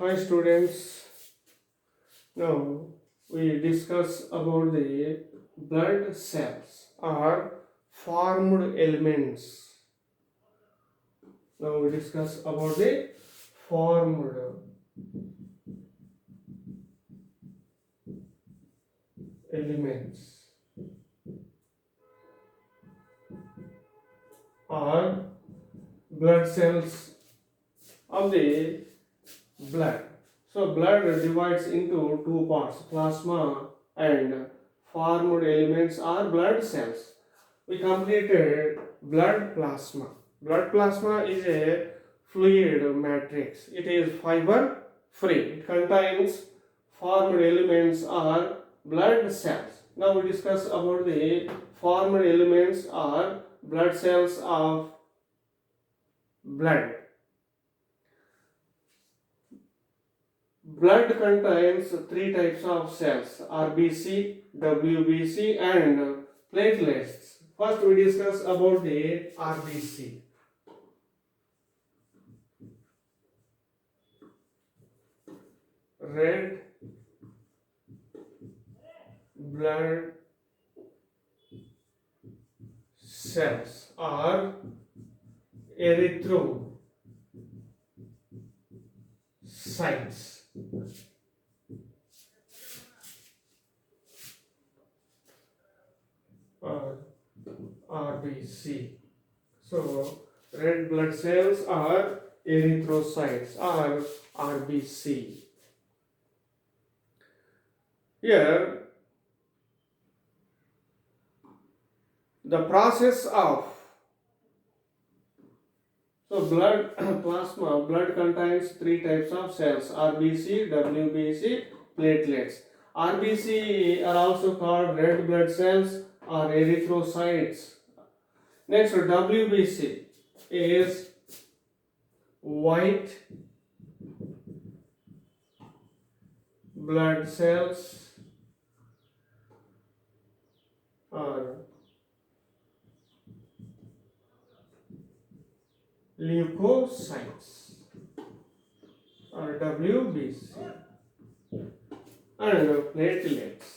Hi students, now we discuss about the blood cells or formed elements. Now we discuss about the formed elements or blood cells of the blood. So blood divides into two parts, plasma and formed elements or blood cells. We completed blood plasma. Blood plasma is a fluid matrix. It is fiber free. It contains formed elements or blood cells. Now we discuss about the formed elements or blood cells of blood. Blood contains three types of cells: RBC, WBC, and platelets. First, we discuss about the RBC. Red blood cells or erythrocytes. Or RBC. So, red blood cells are erythrocytes or RBC. Here, the process of blood plasma, blood contains three types of cells: RBC, WBC, platelets. RBC are also called red blood cells or erythrocytes. Next, WBC is white blood cells or leukocytes or WBC and platelets.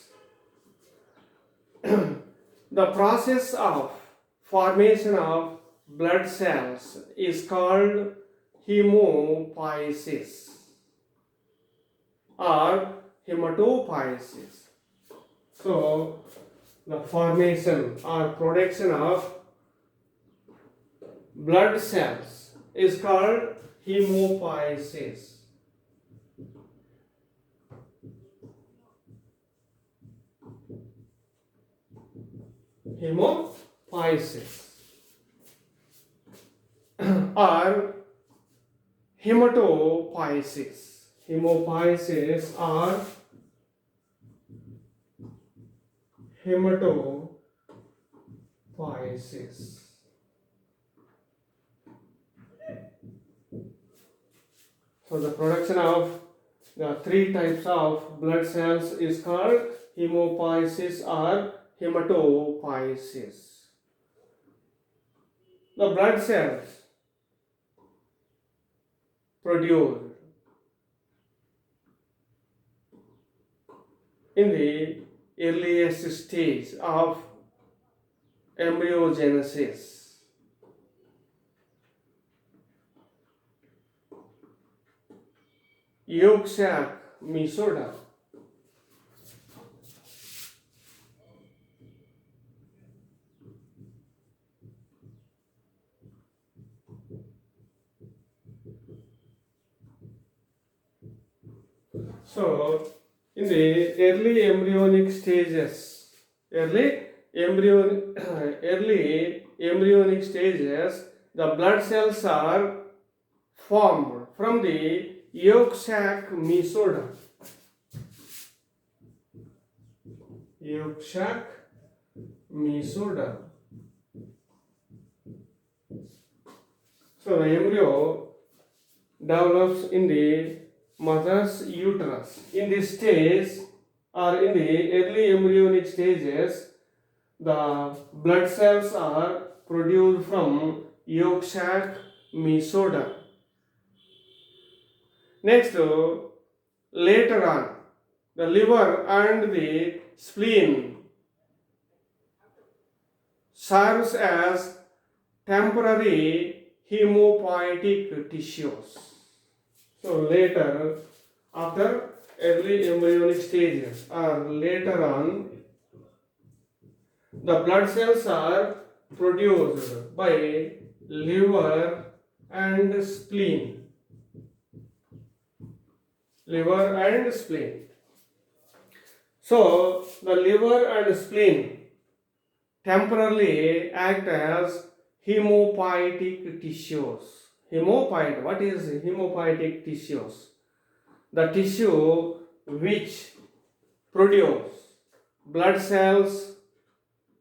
The process of formation of blood cells is called hemopoiesis or hematopoiesis. So, the formation or production of blood cells is called hemopoiesis. Hemopoiesis or hematopoiesis. Hemopoiesis or hematopoiesis. So the production of the three types of blood cells is called hemopoiesis or hematopoiesis. The blood cells produced in the earliest stage of embryogenesis. Yolk sac mesoderm. So, in the early embryonic stages, early embryonic stages, the blood cells are formed from the yolk sac mesoderm. Yolk sac mesoderm. So the embryo develops in the mother's uterus. In this stage or in the early embryonic stages, the blood cells are produced from yolk sac mesoderm. Next, later on, the liver and the spleen serves as temporary hemopoietic tissues. So later, after early embryonic stages or later on, the blood cells are produced by liver and spleen. Liver and spleen. So the liver and spleen temporarily act as hemopoietic tissues. Hemopoietic. What is hemopoietic tissues? The tissue which produce blood cells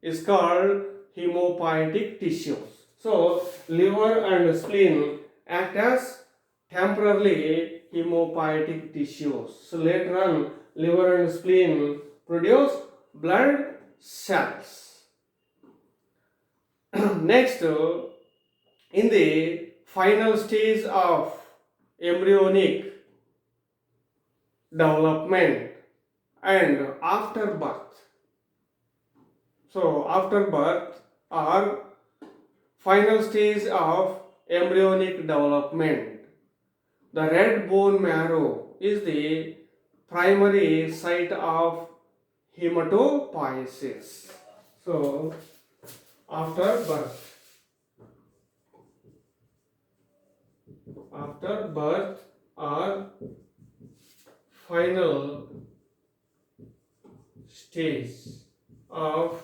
is called hemopoietic tissues. So liver and spleen act as temporarily hemopoietic tissues. So later on, liver and spleen produce blood cells. Next, in the final stage of embryonic development and after birth. So after birth or final stage of embryonic development, the red bone marrow is the primary site of hematopoiesis. So after birth or final stage of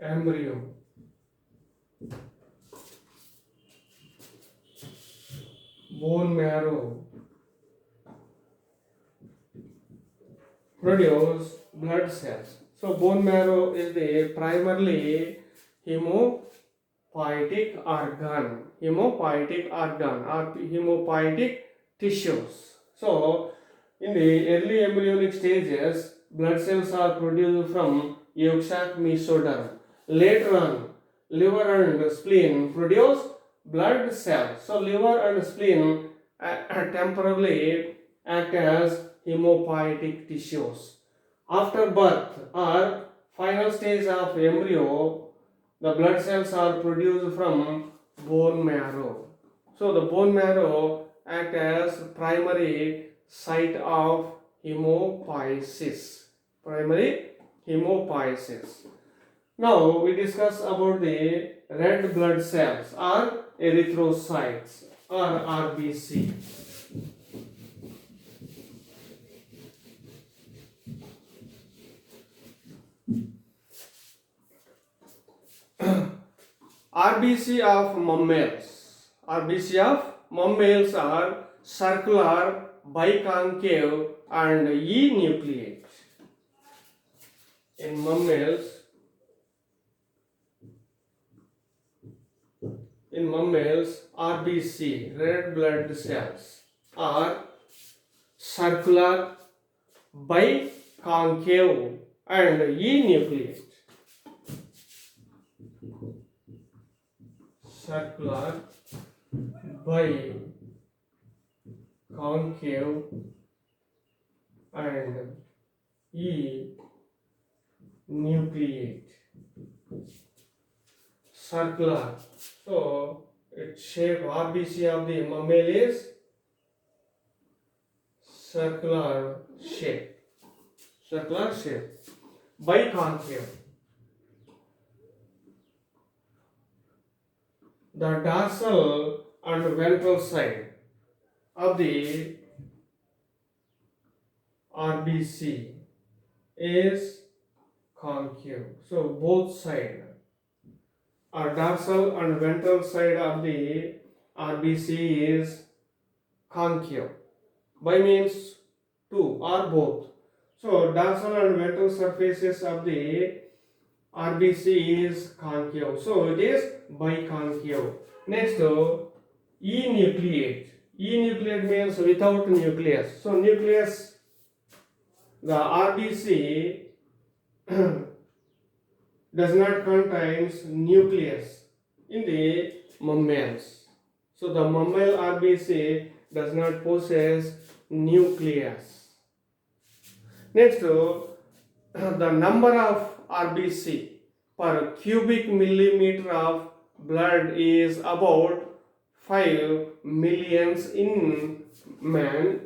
embryo, bone marrow produce blood cells. So bone marrow is the primarily hemopoietic organ or hemopoietic tissues. So in the early embryonic stages, blood cells are produced from yolk sac mesoderm. Later on, liver and spleen produce blood cells. So liver and spleen temporarily act as hemopoietic tissues. After birth or final stage of embryo, the blood cells are produced from bone marrow. So the bone marrow act as primary site of hematopoiesis. Now we discuss about the red blood cells or erythrocytes or RBC. RBC of mammals are circular, biconcave and enucleate. In mammals, RBC, red blood cells, are circular, biconcave and enucleate. Circular, biconcave and enucleate. Circular. So its shape, RBC of the mammal is circular shape. Biconcave. The dorsal and ventral side of the RBC is concave. So both sides, or dorsal and ventral side of the RBC is concave. By means two or both. So dorsal and ventral surfaces of the RBC is concave. So it is biconcave. Next, enucleate. Enucleate means without nucleus. So nucleus, the RBC does not contain nucleus in the mammals. So the mammal RBC does not possess nucleus. Next, the number of RBC per cubic millimeter of blood is about 5 millions in man,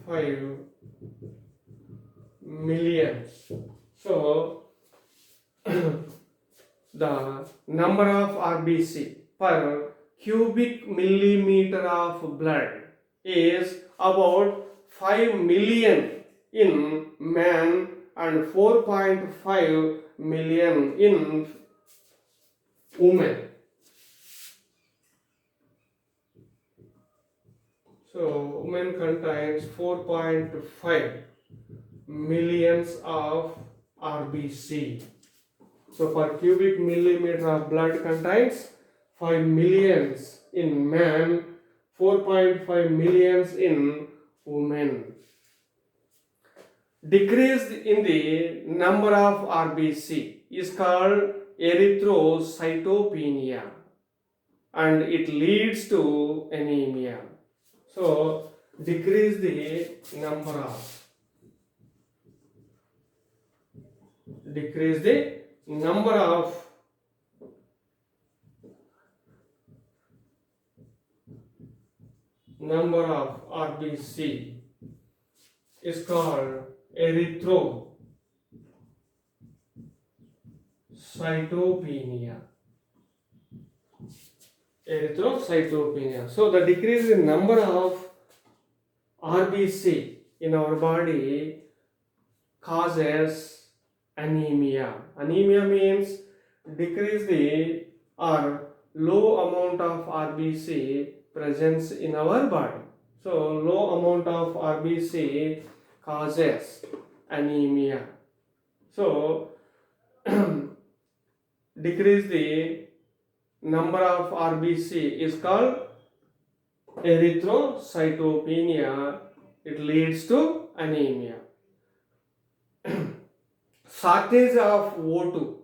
5 millions. So the number of RBC per cubic millimeter of blood is about 5 million in man and 4.5 million in women. So women contains 4.5 millions of RBC. So per cubic millimeter of blood contains 5 millions in man, 4.5 millions in women. Decrease in the number of RBC is called erythrocytopenia and it leads to anemia. So decrease the number of number of RBC is called erythrocytopenia. So the decrease in number of RBC in our body causes anemia. Anemia means decrease the or low amount of RBC presence in our body. So low amount of RBC causes anemia. So decrease the number of RBC is called erythrocytopenia. It leads to anemia. Shortage of O2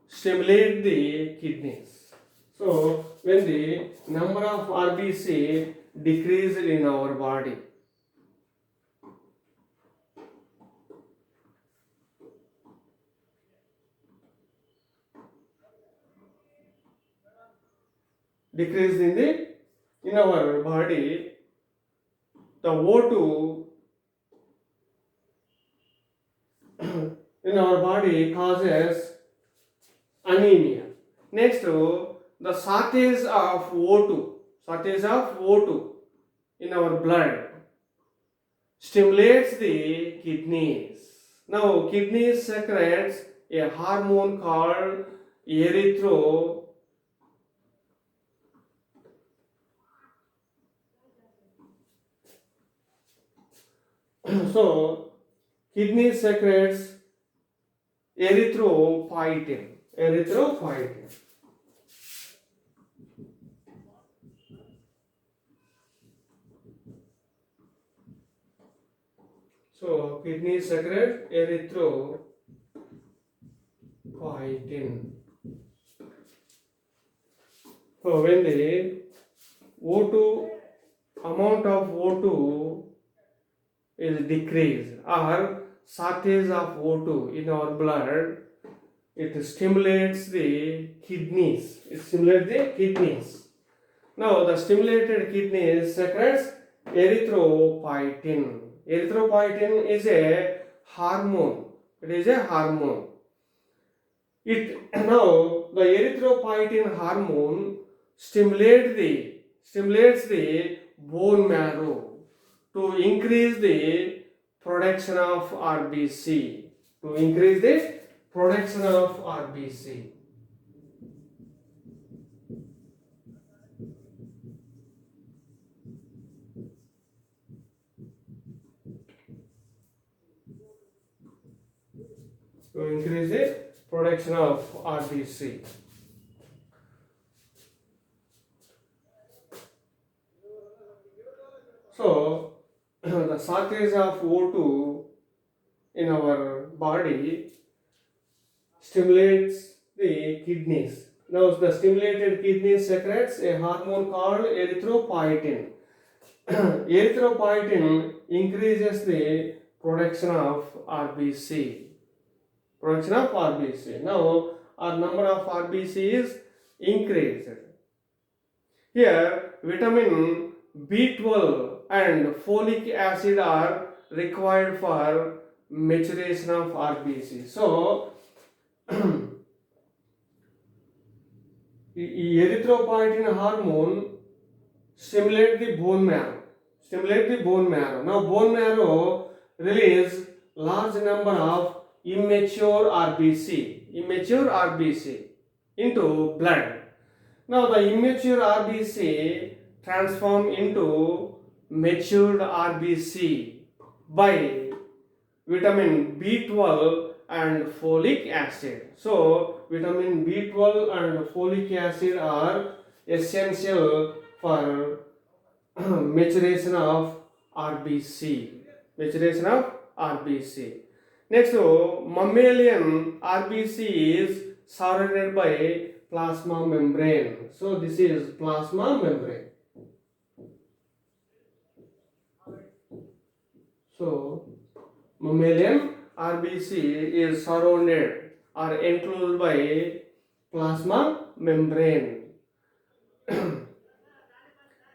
stimulate the kidneys. So when the number of RBC decreased in our body, decreased in our body, the O2 in our body causes anemia. Next, the shortage of O2 in our blood stimulates the kidneys. Now, kidneys secretes a hormone called so kidney secretes erythropoietin. So kidney secrete erythropoietin. So when the O2 amount of O2 is decreased or shortage of O2 in our blood, it stimulates the kidneys. Now the stimulated kidneys secretes erythropoietin. Erythropoietin is a hormone. It now the erythropoietin hormone stimulates the bone marrow to increase the production of RBC. To increase the production of RBC. To increase the production of RBC. So, the shortage of O2 in our body stimulates the kidneys. Now the stimulated kidney secretes a hormone called erythropoietin. Erythropoietin increases the production of RBC. Production of RBC. Now our number of RBC is increased. Here vitamin B12 and folic acid are required for maturation of RBC. So erythropoietin hormone stimulate the bone marrow. Now bone marrow release large number of immature RBC into blood. Now the immature RBC transform into matured RBC by vitamin B12 and folic acid. So vitamin B12 and folic acid are essential for maturation of RBC. Next, mammalian RBC is surrounded by plasma membrane. So this is plasma membrane. So mammalian RBC is surrounded or enclosed by plasma membrane.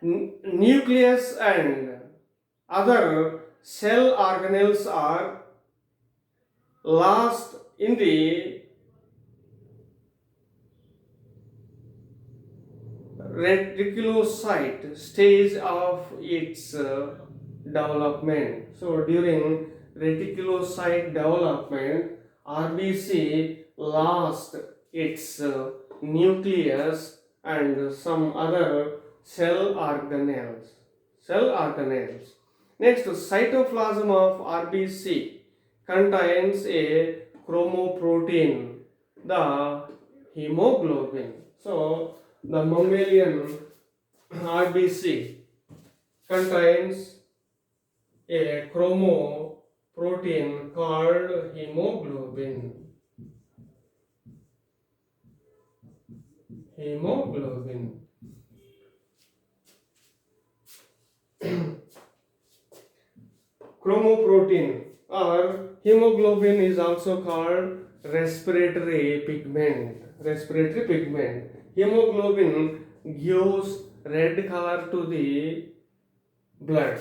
Nucleus and other cell organelles are lost in the reticulocyte stage of its development. So during reticulocyte development, RBC lost its nucleus and some other cell organelles. Next, cytoplasm of RBC contains a chromoprotein, the hemoglobin. So the mammalian RBC contains a chromoprotein called hemoglobin. Chromoprotein or hemoglobin is also called respiratory pigment. Hemoglobin gives red color to the blood.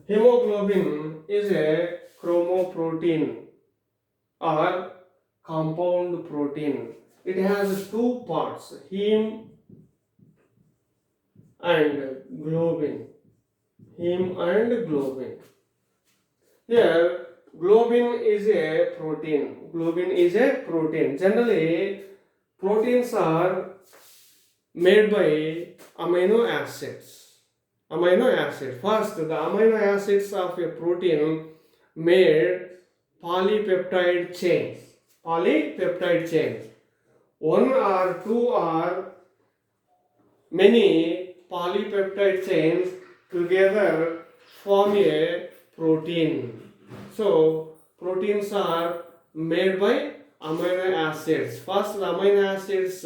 Hemoglobin is a chromoprotein or compound protein. It has two parts, heme and globin. Here, globin is a protein. Generally, proteins are made by amino acids. First, the amino acids of a protein made polypeptide chains. One or two or many polypeptide chains together form a protein. So proteins are made by amino acids. First, the amino acids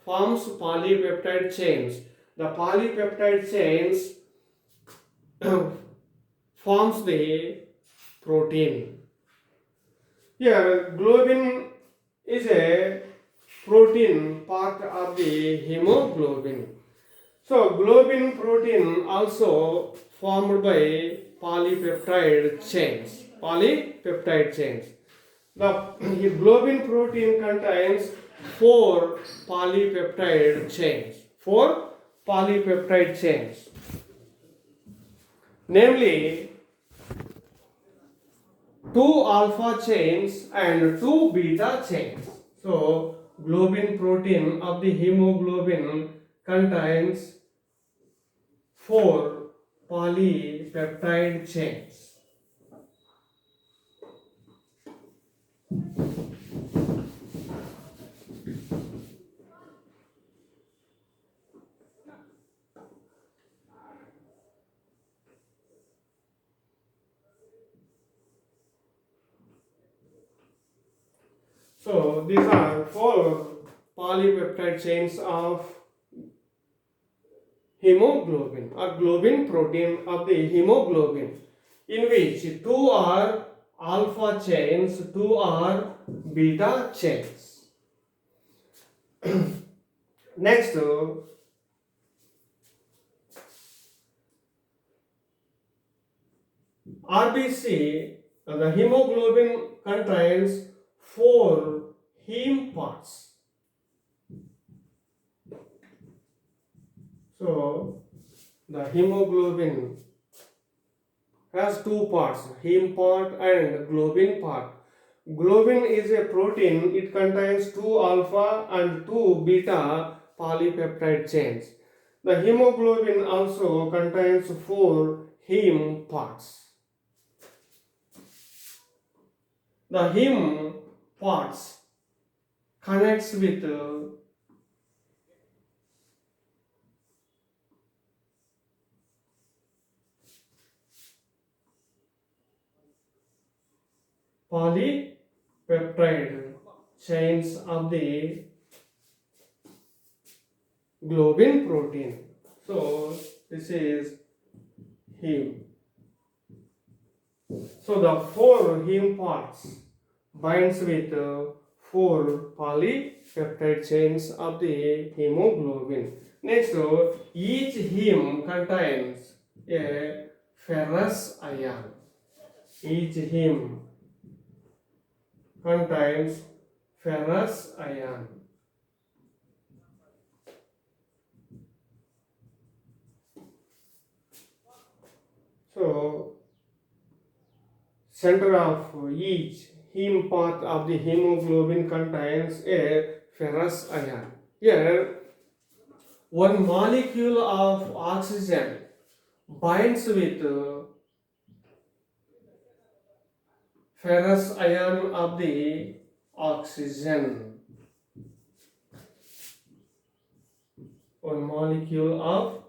forms polypeptide chains. The polypeptide chains forms the protein. Here, globin is a protein part of the hemoglobin. So, globin protein also formed by polypeptide chains. The globin protein contains 4 polypeptide chains. Namely, 2 alpha chains and 2 beta chains. So, globin protein of the hemoglobin contains 4 polypeptide chains. So these are four polypeptide chains of hemoglobin or globin protein of the hemoglobin, in which two are alpha chains, two are beta chains. Next, RBC, the hemoglobin contains four heme parts. So the hemoglobin has two parts, heme part and globin part. Globin is a protein, it contains two alpha and two beta polypeptide chains. The hemoglobin also contains four heme parts. The heme parts connects with polypeptide chains of the globin protein. So this is heme. So the four heme parts binds with four polypeptide chains of the hemoglobin. Next, each heme contains a ferrous ion. Each heme contains ferrous ion. So center of each heme part of the hemoglobin contains a ferrous ion. Here, one molecule of oxygen binds with ferrous ion of the oxygen. One molecule of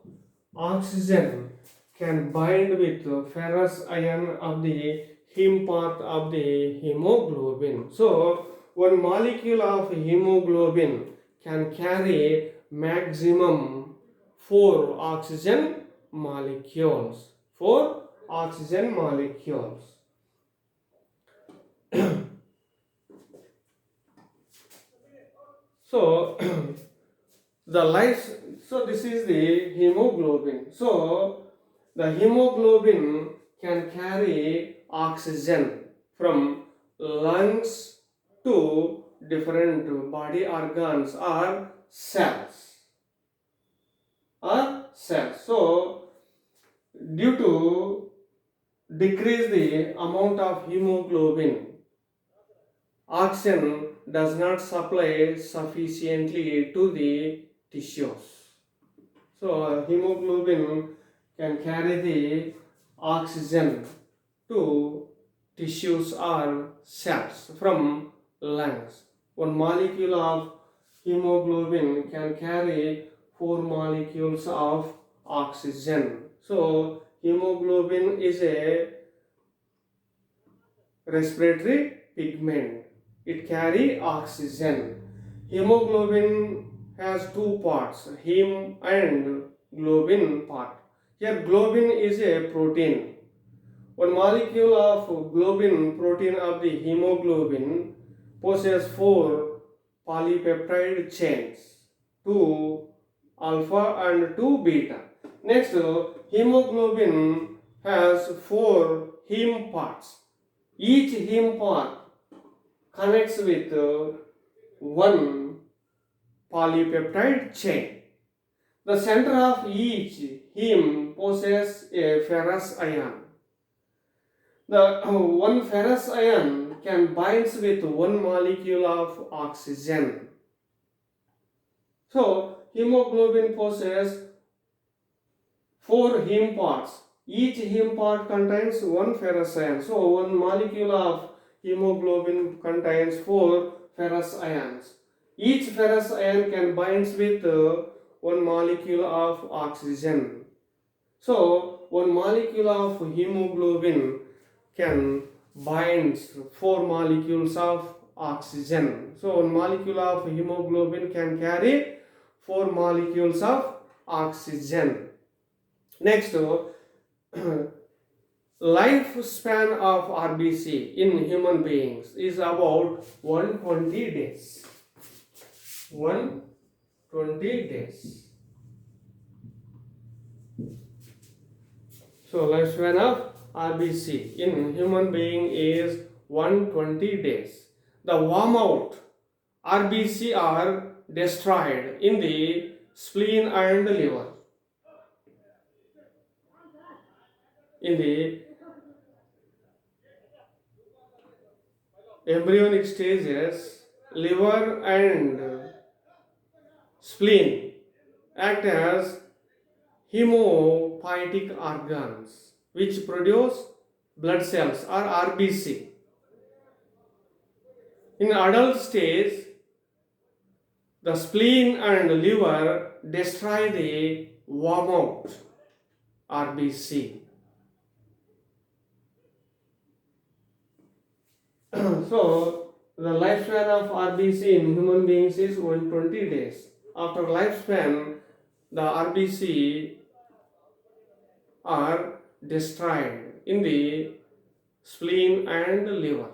oxygen can bind with ferrous ion of the heme part of the hemoglobin. So, one molecule of hemoglobin can carry maximum 4 oxygen molecules. 4 oxygen molecules. So, so this is the hemoglobin. So, the hemoglobin can carry oxygen from lungs to different body organs or cells. So, due to decrease the amount of hemoglobin, oxygen does not supply sufficiently to the tissues. So, hemoglobin can carry the oxygen to tissues or cells from lungs. One molecule of hemoglobin can carry 4 molecules of oxygen. So, hemoglobin is a respiratory pigment. It carries oxygen. Hemoglobin has two parts, heme and globin part. Here globin is a protein. One molecule of globin protein of the hemoglobin possesses 4 polypeptide chains, 2 alpha and 2 beta. Next, hemoglobin has 4 heme parts. Each heme part connects with one polypeptide chain. The center of each heme possesses a ferrous ion. The one ferrous ion can bind with one molecule of oxygen. So, hemoglobin possesses 4 heme parts. Each heme part contains one ferrous ion. So, one molecule of hemoglobin contains 4 ferrous ions. Each ferrous ion can bind with one molecule of oxygen. So, one molecule of hemoglobin can bind 4 molecules of oxygen. So one molecule of hemoglobin can carry 4 molecules of oxygen. Next, lifespan of RBC in human beings is about 120 days. 120 days. So lifespan of RBC in human being is 120 days. The warm out RBC are destroyed in the spleen and liver. In the embryonic stages, liver and spleen act as hemopoietic organs which produce blood cells or RBC. In adult stage, the spleen and liver destroy the warm out RBC. So, the lifespan of RBC in human beings is 120 days. After lifespan, the RBC are destroyed in the spleen and liver.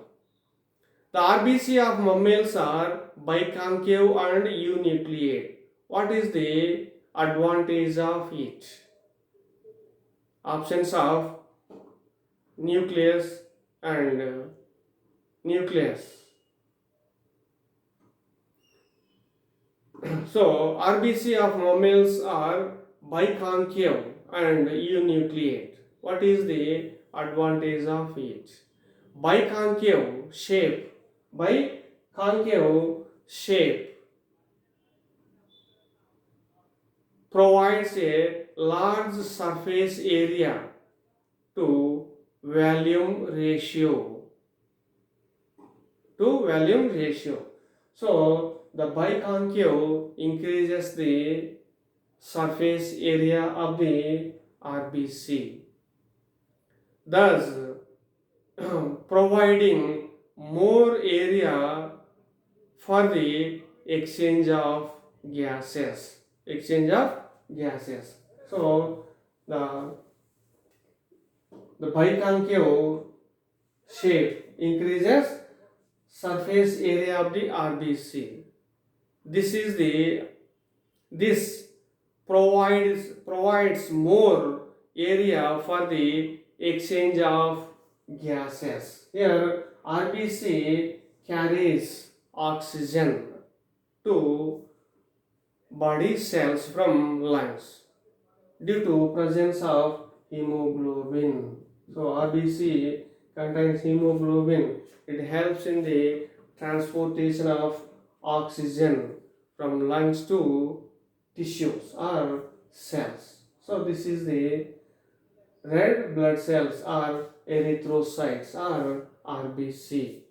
The RBC of mammals are biconcave and eunucleate. What is the advantage of it? Options of nucleus and nucleus. So RBC of mammals are biconcave and eunucleate. What is the advantage of it? Biconcave shape. Biconcave shape provides a large surface area to volume ratio. So the biconcave increases the surface area of the RBC, thus providing more area for the exchange of gases. So the biconcave shape increases surface area of the RBC. This provides more area for the exchange of gases. Here RBC carries oxygen to body cells from lungs due to presence of hemoglobin. So RBC contains hemoglobin. It helps in the transportation of oxygen from lungs to tissues or cells. So this is the red blood cells or erythrocytes or RBC.